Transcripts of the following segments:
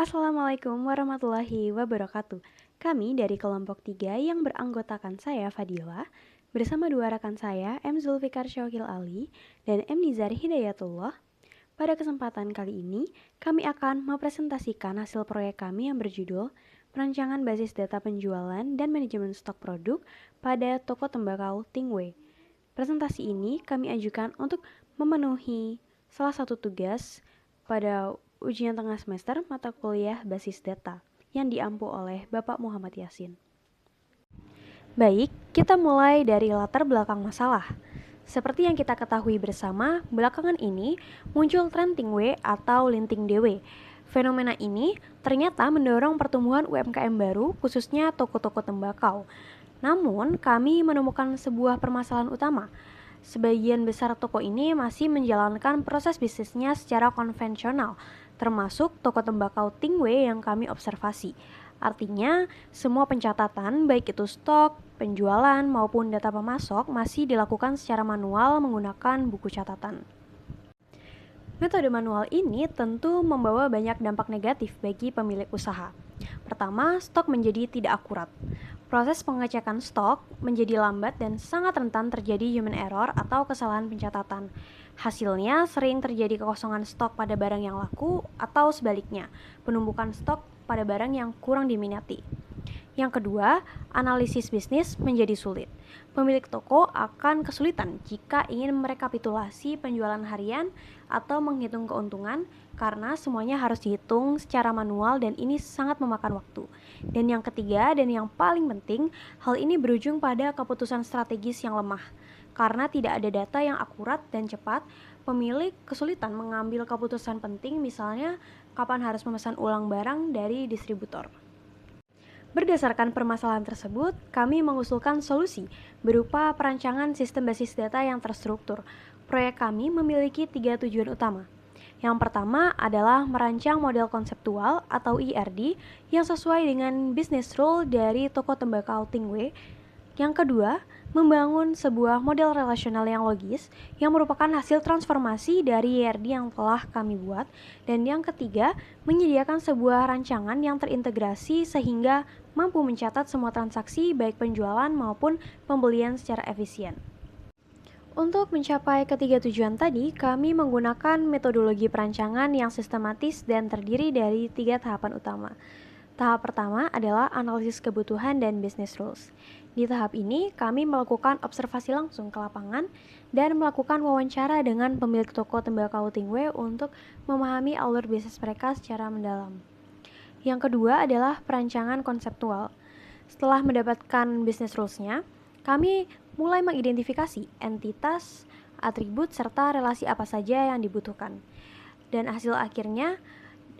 Assalamualaikum warahmatullahi wabarakatuh. Kami dari kelompok 3 yang beranggotakan saya Fadila, bersama dua rekan saya M. Zulfikar Syawkil Ali dan M. Nizar Hidayatullah. Pada kesempatan kali ini, kami akan mempresentasikan hasil proyek kami yang berjudul Perancangan Basis Data Penjualan dan Manajemen Stok Produk pada Toko Tembakau Tingwei. Presentasi ini kami ajukan untuk memenuhi salah satu tugas pada ujian tengah semester mata kuliah basis data yang diampu oleh Bapak Muhammad Yasin. Baik, kita mulai dari latar belakang masalah. Seperti yang kita ketahui bersama, belakangan ini muncul tren Tingwe atau linting dewe. Fenomena ini ternyata mendorong pertumbuhan UMKM baru, khususnya toko-toko tembakau. Namun, kami menemukan sebuah permasalahan utama. Sebagian besar toko ini masih menjalankan proses bisnisnya secara konvensional, termasuk toko tembakau Tingwe yang kami observasi. Artinya, semua pencatatan, baik itu stok, penjualan, maupun data pemasok masih dilakukan secara manual menggunakan buku catatan. Metode manual ini tentu membawa banyak dampak negatif bagi pemilik usaha. Pertama, stok menjadi tidak akurat. Proses pengecekan stok menjadi lambat dan sangat rentan terjadi human error atau kesalahan pencatatan. Hasilnya sering terjadi kekosongan stok pada barang yang laku atau sebaliknya, penumpukan stok pada barang yang kurang diminati. Yang kedua, analisis bisnis menjadi sulit. Pemilik toko akan kesulitan jika ingin merekapitulasi penjualan harian atau menghitung keuntungan karena semuanya harus dihitung secara manual dan ini sangat memakan waktu. Dan yang ketiga dan yang paling penting, hal ini berujung pada keputusan strategis yang lemah. Karena tidak ada data yang akurat dan cepat, pemilik kesulitan mengambil keputusan penting, misalnya kapan harus memesan ulang barang dari distributor. Berdasarkan permasalahan tersebut, kami mengusulkan solusi berupa perancangan sistem basis data yang terstruktur. Proyek kami memiliki 3 tujuan utama. Yang pertama adalah merancang model konseptual atau IRD yang sesuai dengan business rule dari toko tembakau Tingwe. Yang kedua, membangun sebuah model relasional yang logis yang merupakan hasil transformasi dari IRD yang telah kami buat. Dan yang ketiga, menyediakan sebuah rancangan yang terintegrasi sehingga mampu mencatat semua transaksi baik penjualan maupun pembelian secara efisien. Untuk mencapai ketiga tujuan tadi, kami menggunakan metodologi perancangan yang sistematis dan terdiri dari 3 tahapan utama. Tahap pertama adalah analisis kebutuhan dan business rules. Di tahap ini, kami melakukan observasi langsung ke lapangan dan melakukan wawancara dengan pemilik toko tembakau Tingwe untuk memahami alur bisnis mereka secara mendalam. Yang kedua adalah perancangan konseptual. Setelah mendapatkan business rules-nya, kami mulai mengidentifikasi entitas, atribut, serta relasi apa saja yang dibutuhkan. Dan hasil akhirnya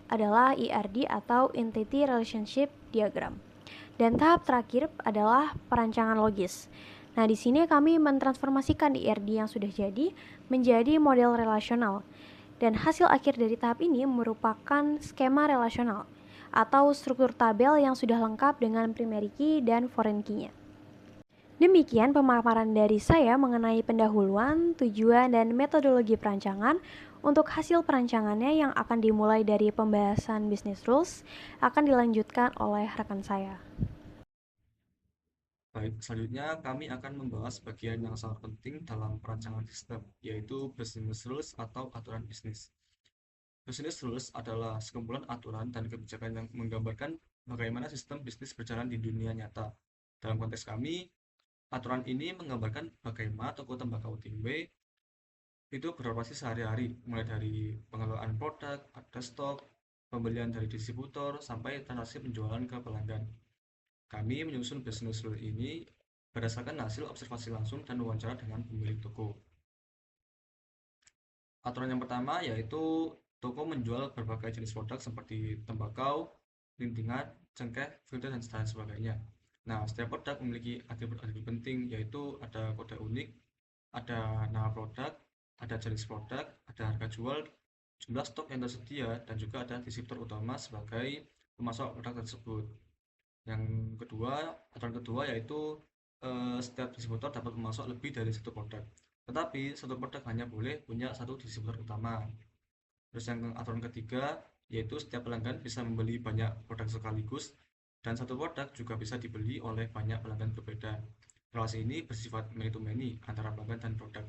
adalah IRD atau Entity Relationship Diagram. Dan tahap terakhir adalah perancangan logis. Nah, di sini kami mentransformasikan IRD yang sudah jadi menjadi model relasional. Dan hasil akhir dari tahap ini merupakan skema relasional atau struktur tabel yang sudah lengkap dengan primary key dan foreign key-nya. Demikian pemaparan dari saya mengenai pendahuluan, tujuan, dan metodologi perancangan. Untuk hasil perancangannya yang akan dimulai dari pembahasan business rules akan dilanjutkan oleh rekan saya. Baik, selanjutnya kami akan membahas bagian yang sangat penting dalam perancangan sistem, yaitu business rules atau aturan bisnis. Business rules adalah sekumpulan aturan dan kebijakan yang menggambarkan bagaimana sistem bisnis berjalan di dunia nyata. Dalam konteks kami, aturan ini menggambarkan bagaimana toko tembakau Tingwei itu beroperasi sehari-hari, mulai dari pengelolaan produk, ada stok, pembelian dari distributor, sampai transaksi penjualan ke pelanggan. Kami menyusun business rule ini berdasarkan hasil observasi langsung dan wawancara dengan pemilik toko. Aturan yang pertama yaitu toko menjual berbagai jenis produk seperti tembakau, lintingan, cengkeh, filter, dan sebagainya. Nah, setiap produk memiliki atribut-atribut penting yaitu ada kode unik, ada nama produk, ada jenis produk, ada harga jual, jumlah stok yang tersedia, dan juga ada distributor utama sebagai pemasok produk tersebut. Yang kedua, aturan kedua yaitu setiap distributor dapat memasok lebih dari satu produk. Tetapi satu produk hanya boleh punya satu distributor utama. Terus yang aturan ketiga yaitu setiap pelanggan bisa membeli banyak produk sekaligus, dan satu produk juga bisa dibeli oleh banyak pelanggan berbeda. Relasi ini bersifat many to many antara pelanggan dan produk.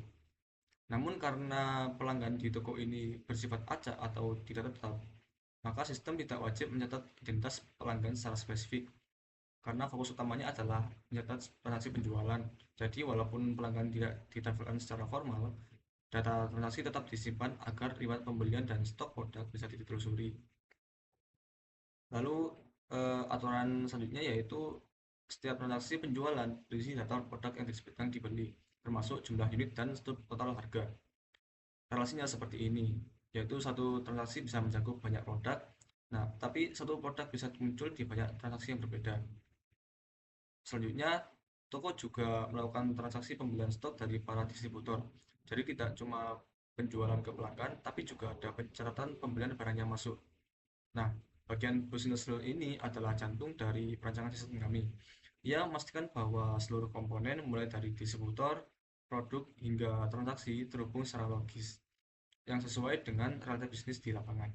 Namun karena pelanggan di toko ini bersifat acak atau tidak tetap, maka sistem tidak wajib mencatat identitas pelanggan secara spesifik, karena fokus utamanya adalah mencatat transaksi penjualan. Jadi walaupun pelanggan tidak didaftarkan secara formal, data transaksi tetap disimpan agar riwayat pembelian dan stok produk bisa ditelusuri. Lalu aturan selanjutnya yaitu setiap transaksi penjualan berisi data produk yang dibeli, termasuk jumlah unit dan total harga. Relasinya seperti ini, yaitu satu transaksi bisa mencakup banyak produk. Nah, tapi satu produk bisa muncul di banyak transaksi yang berbeda. Selanjutnya, toko juga melakukan transaksi pembelian stok dari para distributor. Jadi tidak cuma penjualan ke pelanggan, tapi juga ada pencatatan pembelian barang yang masuk. Nah, bagian business rule ini adalah jantung dari perancangan sistem kami. Ia memastikan bahwa seluruh komponen mulai dari distributor, produk, hingga transaksi terhubung secara logis yang sesuai dengan realita bisnis di lapangan.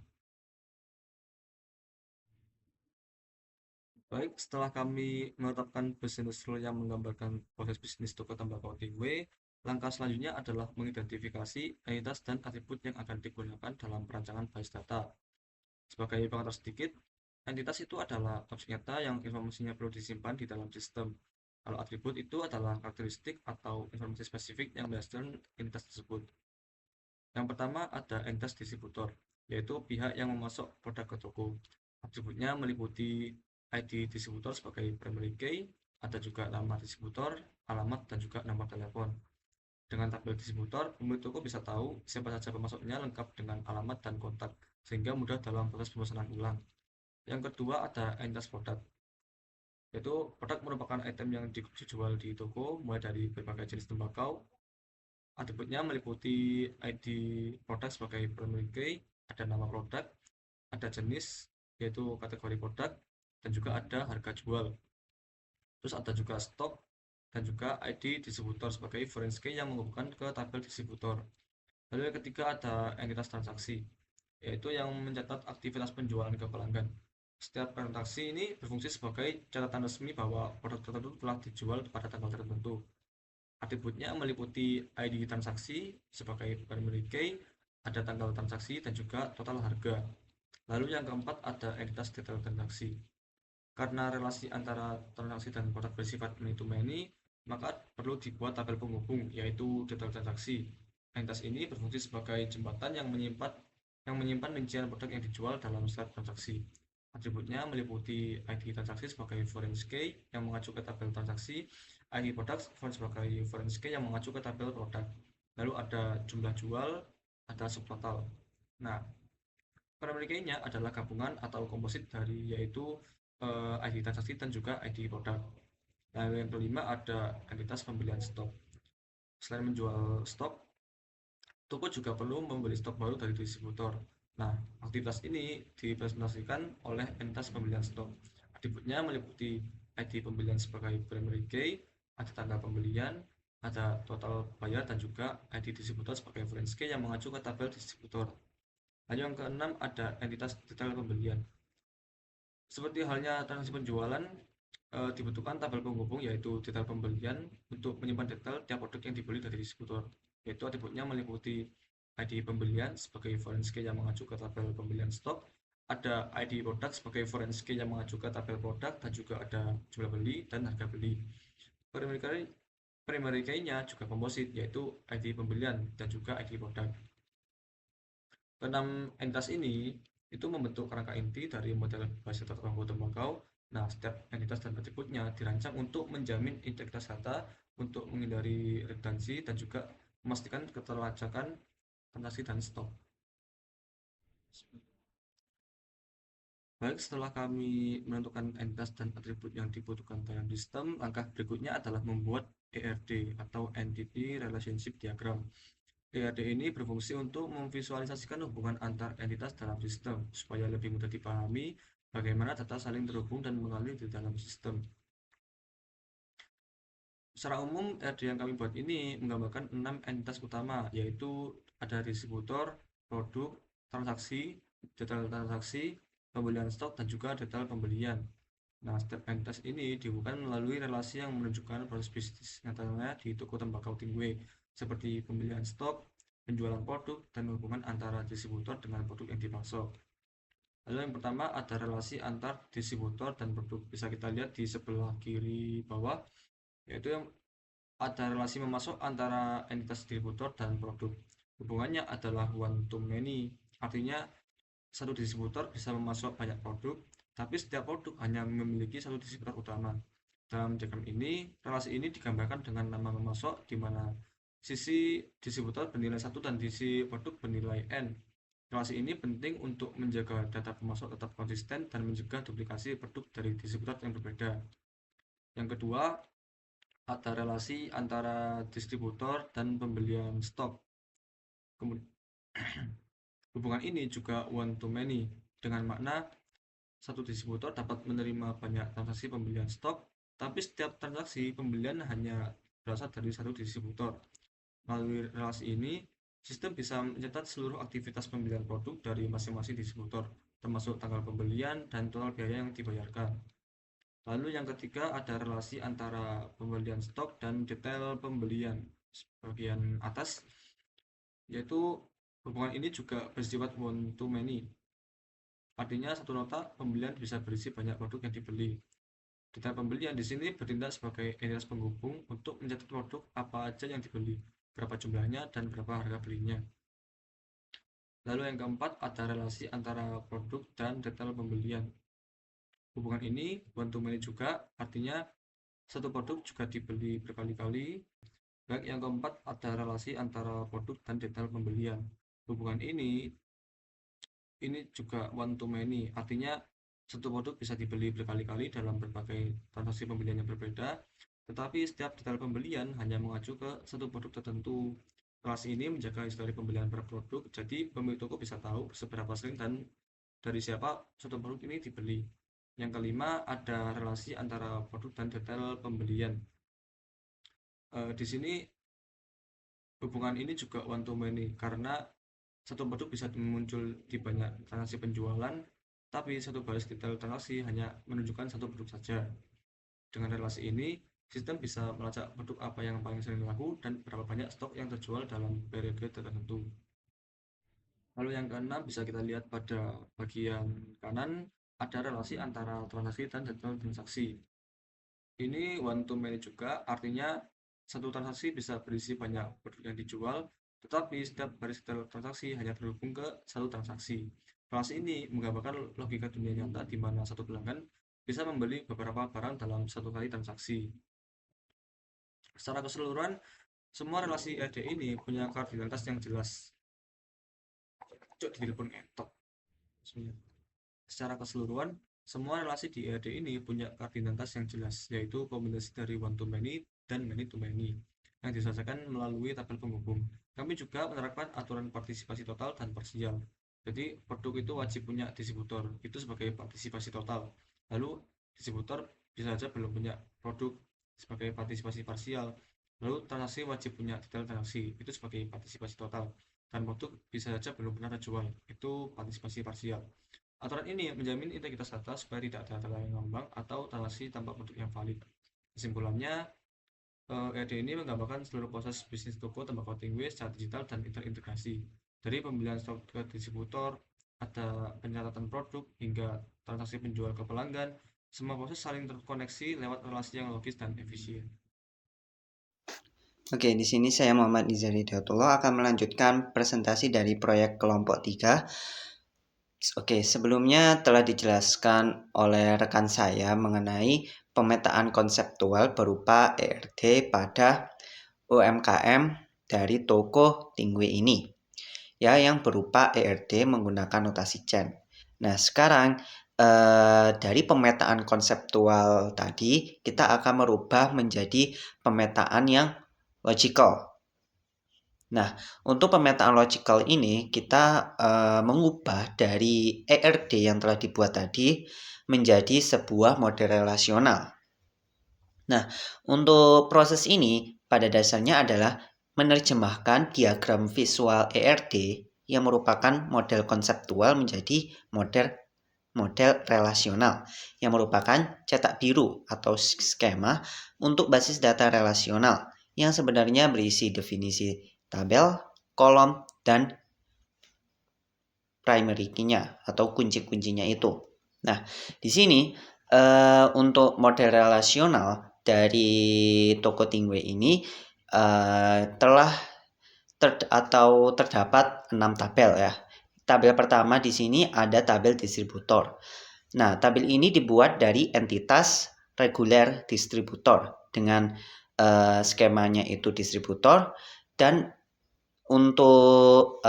Baik, setelah kami menetapkan business rule yang menggambarkan proses bisnis toko tembakau takeaway, langkah selanjutnya adalah mengidentifikasi entitas dan atribut yang akan digunakan dalam perancangan base data. Sebagai pengantar sedikit, entitas itu adalah objek nyata yang informasinya perlu disimpan di dalam sistem. Kalau atribut itu adalah karakteristik atau informasi spesifik yang mendasarkan entitas tersebut. Yang pertama ada entitas distributor, yaitu pihak yang memasok produk ke toko. Atributnya meliputi ID distributor sebagai primary key, ada juga nama distributor, alamat, dan juga nomor telepon. Dengan tabel distributor, pemilik toko bisa tahu siapa saja pemasoknya lengkap dengan alamat dan kontak, sehingga mudah dalam proses pemesanan ulang. Yang kedua ada entitas produk, yaitu produk merupakan item yang dijual di toko, mulai dari berbagai jenis tembakau. Atributnya meliputi ID produk sebagai primary key, ada nama produk, ada jenis, yaitu kategori produk, dan juga ada harga jual. Terus ada juga stok, dan juga ID distributor sebagai foreign key yang menghubungkan ke tabel distributor. Lalu yang ketiga ada entitas transaksi, yaitu yang mencatat aktivitas penjualan ke pelanggan. Setiap transaksi ini berfungsi sebagai catatan resmi bahwa produk tertentu telah dijual pada tanggal tertentu. Atributnya meliputi ID transaksi sebagai primary key, ada tanggal transaksi, dan juga total harga. Lalu yang keempat ada entitas detail transaksi. Karena relasi antara transaksi dan produk bersifat many to many, maka perlu dibuat tabel penghubung, yaitu detail transaksi. Entitas ini berfungsi sebagai jembatan yang menyimpan rincian produk yang dijual dalam setiap transaksi. Atributnya meliputi ID transaksi sebagai foreign key yang mengacu ke tabel transaksi, ID produk sebagai foreign key yang mengacu ke tabel produk. Lalu ada jumlah jual, ada subtotal. Nah, primary key-nya adalah gabungan atau komposit dari yaitu ID transaksi dan juga ID produk. Lalu yang kelima ada entitas pembelian stok. Selain menjual stok, toko juga perlu membeli stok baru dari distributor. Nah, aktivitas ini dipresentasikan oleh entitas pembelian stok. Atributnya meliputi ID pembelian sebagai primary key, ada tanggal pembelian, ada total bayar, dan juga ID distributor sebagai foreign key yang mengacu ke tabel distributor. Lalu yang keenam ada entitas detail pembelian. Seperti halnya transaksi penjualan, dibutuhkan tabel penghubung yaitu detail pembelian untuk menyimpan detail tiap produk yang dibeli dari distributor, yaitu atributnya meliputi ID pembelian sebagai foreign key yang mengacu ke tabel pembelian stok, ada ID produk sebagai foreign key yang mengacu ke tabel produk, dan juga ada jumlah beli dan harga beli. Primary key-nya juga komposit, yaitu ID pembelian dan juga ID produk. Keenam entitas ini itu membentuk kerangka inti dari model basis data tembakau. Nah, setiap entitas dan atributnya dirancang untuk menjamin integritas data, untuk menghindari redundansi, dan juga memastikan keterlacakan transaksi dan stok. Baik, setelah kami menentukan entitas dan atribut yang dibutuhkan dalam sistem, langkah berikutnya adalah membuat ERD atau Entity Relationship Diagram. ERD ini berfungsi untuk memvisualisasikan hubungan antar entitas dalam sistem, supaya lebih mudah dipahami bagaimana data saling terhubung dan mengalir di dalam sistem. Secara umum, ERD yang kami buat ini menggambarkan 6 entitas utama, yaitu ada distributor, produk, transaksi, detail transaksi, pembelian stok, dan juga detail pembelian. Nah, step and test ini dibuka melalui relasi yang menunjukkan proses bisnis nyatanya di toko tembakau Tingwe, seperti pembelian stok, penjualan produk, dan hubungan antara distributor dengan produk yang dipasok. Lalu yang pertama ada relasi antar distributor dan produk. Bisa kita lihat di sebelah kiri bawah, yaitu yang ada relasi memasok antara entitas distributor dan produk. Hubungannya adalah one to many, artinya satu distributor bisa memasok banyak produk, tapi setiap produk hanya memiliki satu distributor utama. Dalam diagram ini, relasi ini digambarkan dengan nama memasok, di mana sisi distributor bernilai 1 dan sisi produk bernilai N. Relasi ini penting untuk menjaga data pemasok tetap konsisten dan mencegah duplikasi produk dari distributor yang berbeda. Yang kedua, ada relasi antara distributor dan pembelian stok. Hubungan ini juga one to many, dengan makna satu distributor dapat menerima banyak transaksi pembelian stok, tapi setiap transaksi pembelian hanya berasal dari satu distributor. Melalui relasi ini, sistem bisa mencatat seluruh aktivitas pembelian produk dari masing-masing distributor, termasuk tanggal pembelian dan total biaya yang dibayarkan. Lalu yang ketiga ada relasi antara pembelian stok dan detail pembelian. Bagian atas, yaitu hubungan ini juga bersifat one to many. Artinya satu nota pembelian bisa berisi banyak produk yang dibeli. Detail pembelian di sini bertindak sebagai entitas penghubung untuk mencatat produk apa aja yang dibeli, berapa jumlahnya, dan berapa harga belinya. Lalu yang keempat ada relasi antara produk dan detail pembelian. Hubungan ini one to many juga, artinya satu produk juga dibeli berkali-kali. Baik, yang keempat ada relasi antara produk dan detail pembelian. Hubungan ini juga one to many, artinya satu produk bisa dibeli berkali-kali dalam berbagai transaksi pembelian yang berbeda, tetapi setiap detail pembelian hanya mengacu ke satu produk tertentu. Relasi ini menjaga histori pembelian per produk, jadi pemilik toko bisa tahu seberapa sering dan dari siapa satu produk ini dibeli. Yang kelima ada relasi antara produk dan detail pembelian. Di sini hubungan ini juga one to many karena satu produk bisa muncul di banyak transaksi penjualan, tapi satu baris detail transaksi hanya menunjukkan satu produk saja. Dengan relasi ini, sistem bisa melacak produk apa yang paling sering laku dan berapa banyak stok yang terjual dalam periode tertentu. Lalu yang keenam bisa kita lihat pada bagian kanan, ada relasi antara transaksi dan detail transaksi. Ini one to many juga, artinya satu transaksi bisa berisi banyak produk yang dijual, tetapi setiap baris detail transaksi hanya terhubung ke satu transaksi. Relasi ini menggambarkan logika dunia nyata di mana satu pelanggan bisa membeli beberapa barang dalam satu kali transaksi. Secara keseluruhan, semua relasi ED ini punya kardinalitas yang jelas. Cuk, di telepon entok. Secara keseluruhan, semua relasi di ED ini punya kardinalitas yang jelas, yaitu kombinasi dari one to many dan many to many, yang diselesaikan melalui tabel penghubung. Kami juga menerapkan aturan partisipasi total dan parsial. Jadi, produk itu wajib punya distributor, itu sebagai partisipasi total. Lalu, distributor bisa saja belum punya produk sebagai partisipasi parsial. Lalu, transaksi wajib punya detail transaksi, itu sebagai partisipasi total. Dan produk bisa saja belum pernah terjual, itu partisipasi parsial. Aturan ini menjamin integritas data supaya tidak ada data yang ngambang atau transaksi tanpa produk yang valid. Kesimpulannya, ED ini menggambarkan seluruh proses bisnis toko tembakau Tingwe secara digital dan terintegrasi. Dari pembelian stok ke distributor, ada pencatatan produk, hingga transaksi penjual ke pelanggan, semua proses saling terkoneksi lewat relasi yang logis dan efisien. Oke, di sini saya Muhammad Nizar Hidayatullah akan melanjutkan presentasi dari proyek kelompok 3. Oke, sebelumnya telah dijelaskan oleh rekan saya mengenai pemetaan konseptual berupa ERD pada UMKM dari toko Tingwe ini, ya, yang berupa ERD menggunakan notasi Chen. Nah, sekarang dari pemetaan konseptual tadi, kita akan merubah menjadi pemetaan yang logical. Nah, untuk pemetaan logical ini kita mengubah dari ERD yang telah dibuat tadi menjadi sebuah model relasional. Nah, untuk proses ini pada dasarnya adalah menerjemahkan diagram visual ERD yang merupakan model konseptual menjadi model relasional yang merupakan cetak biru atau skema untuk basis data relasional yang sebenarnya berisi definisi tabel, kolom, dan primary key-nya atau kunci-kuncinya itu. Nah, di sini untuk model relasional dari Tokotingwe ini telah terdapat 6 tabel ya. Tabel pertama di sini ada tabel distributor. Nah, tabel ini dibuat dari entitas reguler distributor dengan skemanya itu distributor, dan untuk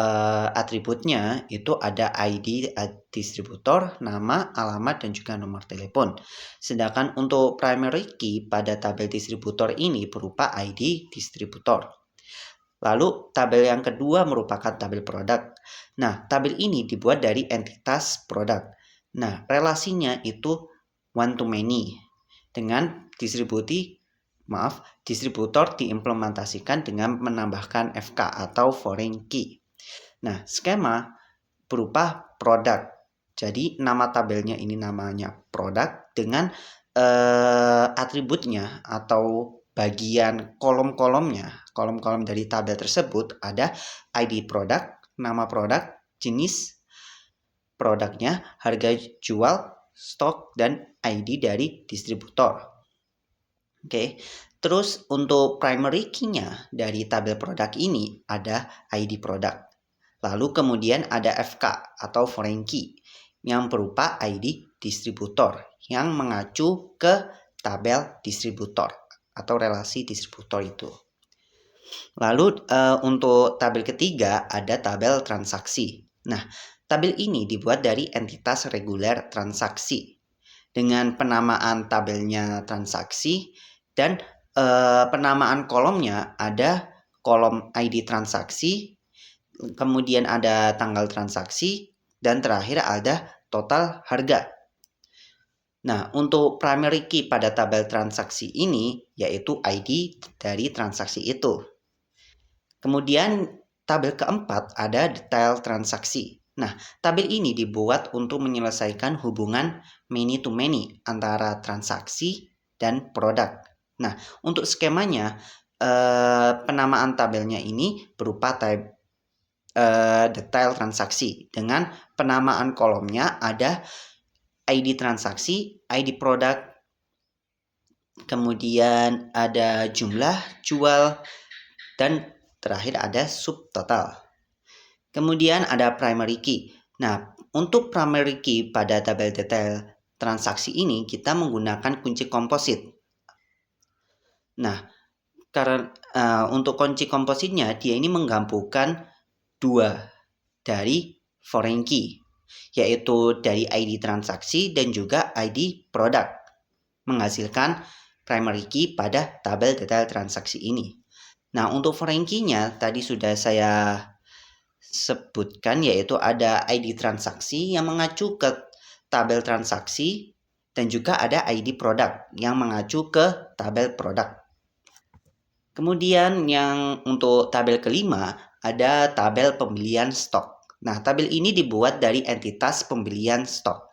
atributnya itu ada ID distributor, nama, alamat, dan juga nomor telepon. Sedangkan untuk primary key pada tabel distributor ini berupa ID distributor. Lalu tabel yang kedua merupakan tabel produk. Nah, tabel ini dibuat dari entitas produk. Nah, relasinya itu one to many dengan distributor diimplementasikan dengan menambahkan FK atau foreign key. Nah, skema berupa produk. Jadi nama tabelnya ini namanya produk dengan atributnya atau bagian kolom dari tabel tersebut ada ID produk, nama produk, jenis produknya, harga jual, stok, dan ID dari distributor. Oke. Terus untuk primary key-nya dari tabel produk ini ada ID produk. Lalu kemudian ada FK atau foreign key yang berupa ID distributor yang mengacu ke tabel distributor atau relasi distributor itu. Lalu untuk tabel ketiga ada tabel transaksi. Nah, tabel ini dibuat dari entitas reguler transaksi dengan penamaan tabelnya transaksi, dan penamaan kolomnya ada kolom ID transaksi, kemudian ada tanggal transaksi, dan terakhir ada total harga. Nah, untuk primary key pada tabel transaksi ini yaitu ID dari transaksi itu. Kemudian tabel keempat ada detail transaksi. Nah, tabel ini dibuat untuk menyelesaikan hubungan many to many antara transaksi dan produk. Nah, untuk skemanya penamaan tabelnya ini berupa detail transaksi dengan penamaan kolomnya ada ID transaksi, ID produk, kemudian ada jumlah jual, dan terakhir ada subtotal. Kemudian ada primary key. Nah, untuk primary key pada tabel detail transaksi ini kita menggunakan kunci komposit. Nah, karena untuk kunci kompositnya dia ini menggabungkan dua dari foreign key, yaitu dari ID transaksi dan juga ID produk, menghasilkan primary key pada tabel detail transaksi ini. Nah, untuk foreign key-nya tadi sudah saya sebutkan, yaitu ada ID transaksi yang mengacu ke tabel transaksi dan juga ada ID produk yang mengacu ke tabel produk. Kemudian yang untuk tabel kelima ada tabel pembelian stok. Nah, tabel ini dibuat dari entitas pembelian stok.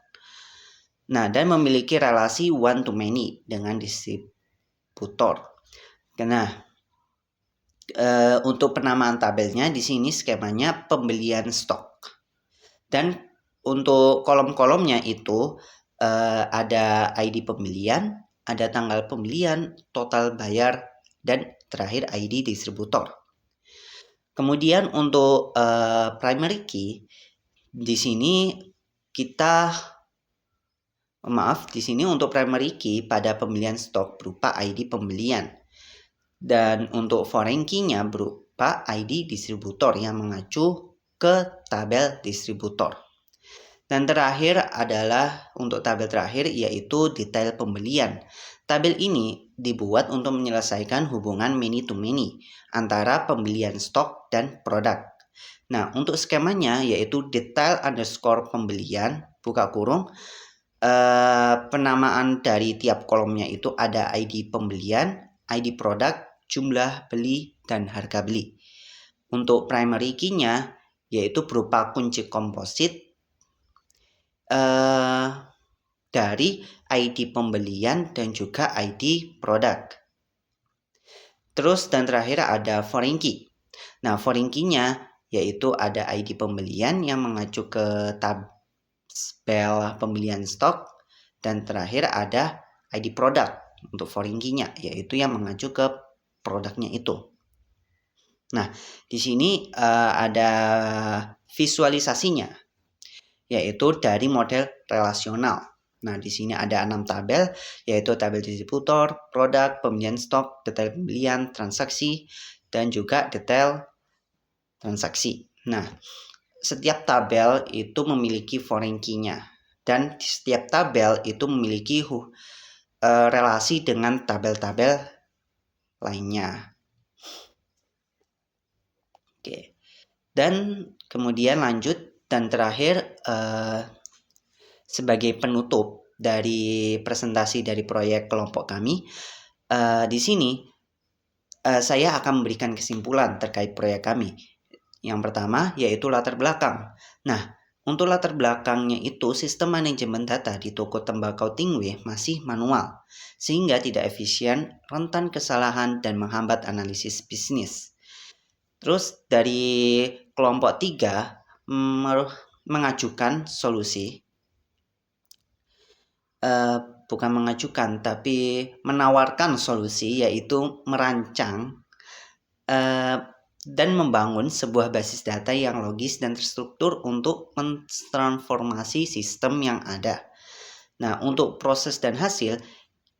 Nah, dan memiliki relasi one to many dengan distributor. Nah, untuk penamaan tabelnya di sini skemanya pembelian stok. Dan untuk kolom-kolomnya itu ada ID pembelian, ada tanggal pembelian, total bayar, dan terakhir ID distributor. Kemudian untuk primary key di sini untuk primary key pada pembelian stok berupa ID pembelian. Dan untuk foreign key-nya berupa ID distributor yang mengacu ke tabel distributor. Dan terakhir adalah untuk tabel terakhir yaitu detail pembelian. Tabel ini dibuat untuk menyelesaikan hubungan many to many antara pembelian stok dan produk. Nah, untuk skemanya yaitu detail underscore pembelian, buka kurung, penamaan dari tiap kolomnya itu ada ID pembelian, ID produk, jumlah beli, dan harga beli. Untuk primary key-nya yaitu berupa kunci komposit dari ID pembelian dan juga ID produk. Terus dan terakhir ada foreign key. Nah, foreign key-nya yaitu ada ID pembelian yang mengacu ke tabel pembelian stok, dan terakhir ada ID produk untuk foreign key-nya, yaitu yang mengacu ke produknya itu. Nah, di sini ada visualisasinya, yaitu dari model relasional. Nah, di sini ada 6 tabel, yaitu tabel distributor, produk, pembelian stok, detail pembelian, transaksi, dan juga detail transaksi. Nah, setiap tabel itu memiliki foreign key-nya, dan setiap tabel itu memiliki relasi dengan tabel-tabel lainnya. Oke. Dan kemudian lanjut dan terakhir sebagai penutup dari presentasi dari proyek kelompok kami, di sini saya akan memberikan kesimpulan terkait proyek kami. Yang pertama yaitu latar belakang. Nah, untuk latar belakangnya itu sistem manajemen data di toko tembakau Tingwe masih manual, sehingga tidak efisien, rentan kesalahan, dan menghambat analisis bisnis. Terus dari kelompok 3 mengajukan solusi, bukan mengajukan tapi menawarkan solusi, yaitu merancang dan membangun sebuah basis data yang logis dan terstruktur untuk mentransformasi sistem yang ada. Nah, untuk proses dan hasil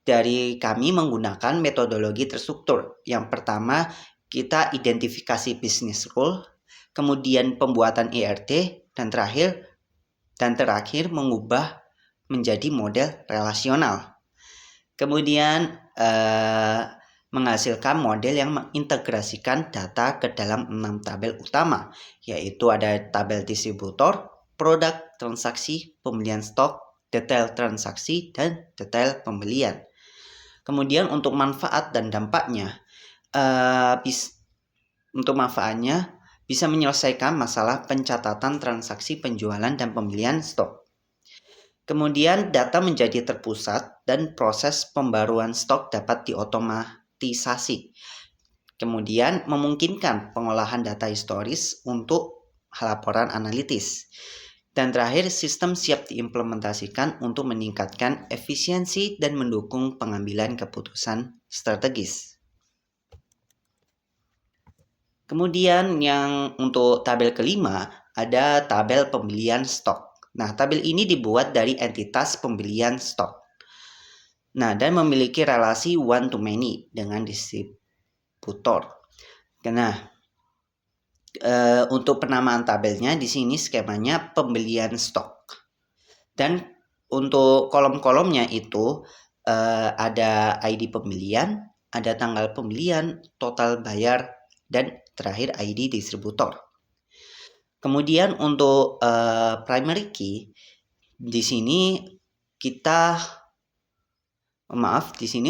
dari kami menggunakan metodologi terstruktur. Yang pertama, kita identifikasi business rule, kemudian pembuatan ERT, dan terakhir mengubah menjadi model relasional. Kemudian menghasilkan model yang mengintegrasikan data ke dalam 6 tabel utama, yaitu ada tabel distributor, produk, transaksi, pembelian stok, detail transaksi, dan detail pembelian. Kemudian untuk manfaat dan dampaknya, bisa menyelesaikan masalah pencatatan transaksi penjualan dan pembelian stok. Kemudian data menjadi terpusat dan proses pembaruan stok dapat diotomatisasi. Kemudian memungkinkan pengolahan data historis untuk laporan analitis. Dan terakhir, sistem siap diimplementasikan untuk meningkatkan efisiensi dan mendukung pengambilan keputusan strategis. Kemudian yang untuk tabel kelima ada tabel pembelian stok. Nah, tabel ini dibuat dari entitas pembelian stok. Nah, dan memiliki relasi one to many dengan distributor. Nah, untuk penamaan tabelnya di sini skemanya pembelian stok. Dan untuk kolom-kolomnya itu ada ID pembelian, ada tanggal pembelian, total bayar, dan terakhir ID distributor. Kemudian untuk primary key di sini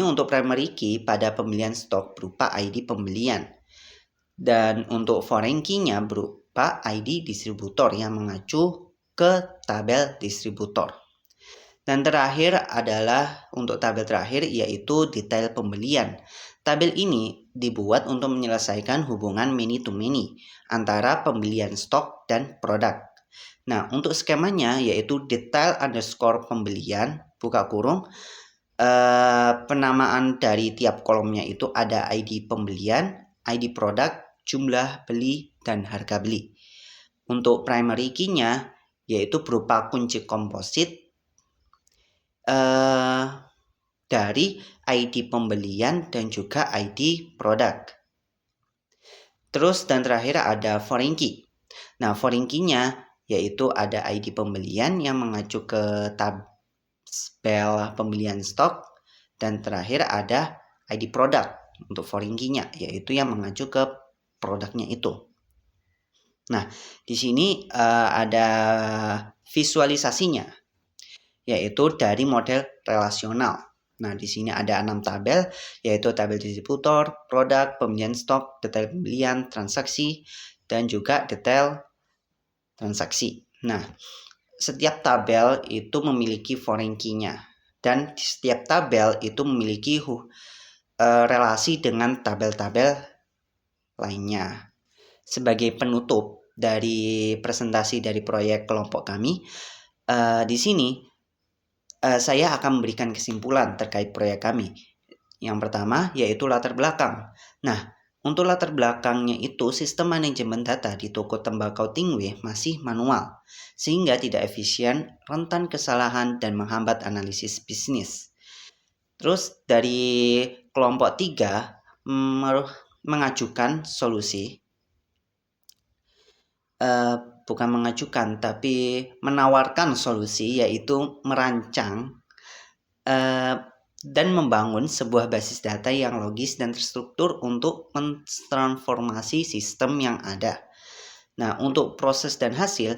untuk primary key pada pembelian stok berupa ID pembelian, dan untuk foreign key-nya berupa ID distributor yang mengacu ke tabel distributor. Dan terakhir adalah untuk tabel terakhir yaitu detail pembelian. Tabel ini dibuat untuk menyelesaikan hubungan many to many antara pembelian stok dan produk. Nah, untuk skemanya yaitu detail underscore pembelian, buka kurung, penamaan dari tiap kolomnya itu ada ID pembelian, ID produk, jumlah beli, dan harga beli. Untuk primary key-nya yaitu berupa kunci komposit dari ID pembelian dan juga ID produk. Terus dan terakhir ada foreign key. Nah, foreign key-nya yaitu ada ID pembelian yang mengacu ke tabel pembelian stok, dan terakhir ada ID produk untuk foreign key-nya yaitu yang mengacu ke produknya itu. Nah, di sini ada visualisasinya, yaitu dari model relasional. Nah, di sini ada 6 tabel, yaitu tabel distributor, produk, pembelian stok, detail pembelian, transaksi, dan juga detail transaksi. Nah, setiap tabel itu memiliki foreign key-nya, dan setiap tabel itu memiliki relasi dengan tabel-tabel lainnya. Sebagai penutup dari presentasi dari proyek kelompok kami, di sini saya akan memberikan kesimpulan terkait proyek kami. Yang pertama yaitu latar belakang. Nah, untuk latar belakangnya itu sistem manajemen data di toko tembakau Tingwe masih manual, sehingga tidak efisien, rentan kesalahan, dan menghambat analisis bisnis. Terus dari kelompok 3 mengajukan solusi, bukan mengajukan tapi menawarkan solusi, yaitu merancang dan membangun sebuah basis data yang logis dan terstruktur untuk mentransformasi sistem yang ada. Nah, untuk proses dan hasil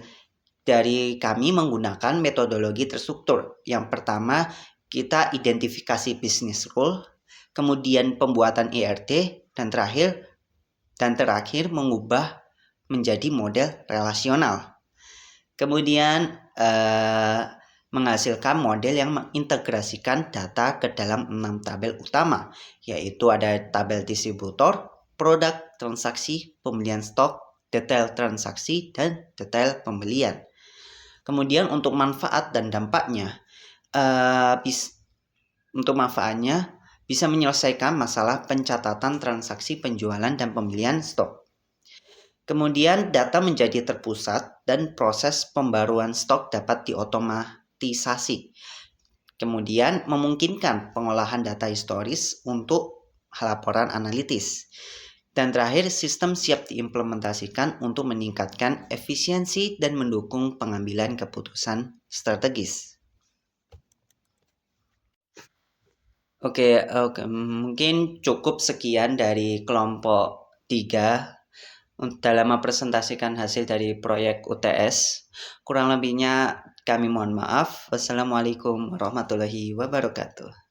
dari kami menggunakan metodologi terstruktur. Yang pertama, kita identifikasi business rule, kemudian pembuatan ERT, dan terakhir mengubah menjadi model relasional. Kemudian menghasilkan model yang mengintegrasikan data ke dalam 6 tabel utama, yaitu ada tabel distributor, produk, transaksi, pembelian stok, detail transaksi, dan detail pembelian. Kemudian untuk manfaat dan dampaknya, bisa menyelesaikan masalah pencatatan transaksi penjualan dan pembelian stok. Kemudian data menjadi terpusat dan proses pembaruan stok dapat diotomatisasi. Kemudian memungkinkan pengolahan data historis untuk laporan analitis. Dan terakhir, sistem siap diimplementasikan untuk meningkatkan efisiensi dan mendukung pengambilan keputusan strategis. Oke, mungkin cukup sekian dari kelompok 3 dalam mempresentasikan hasil dari proyek UTS. Kurang lebihnya kami mohon maaf. Wassalamualaikum warahmatullahi wabarakatuh.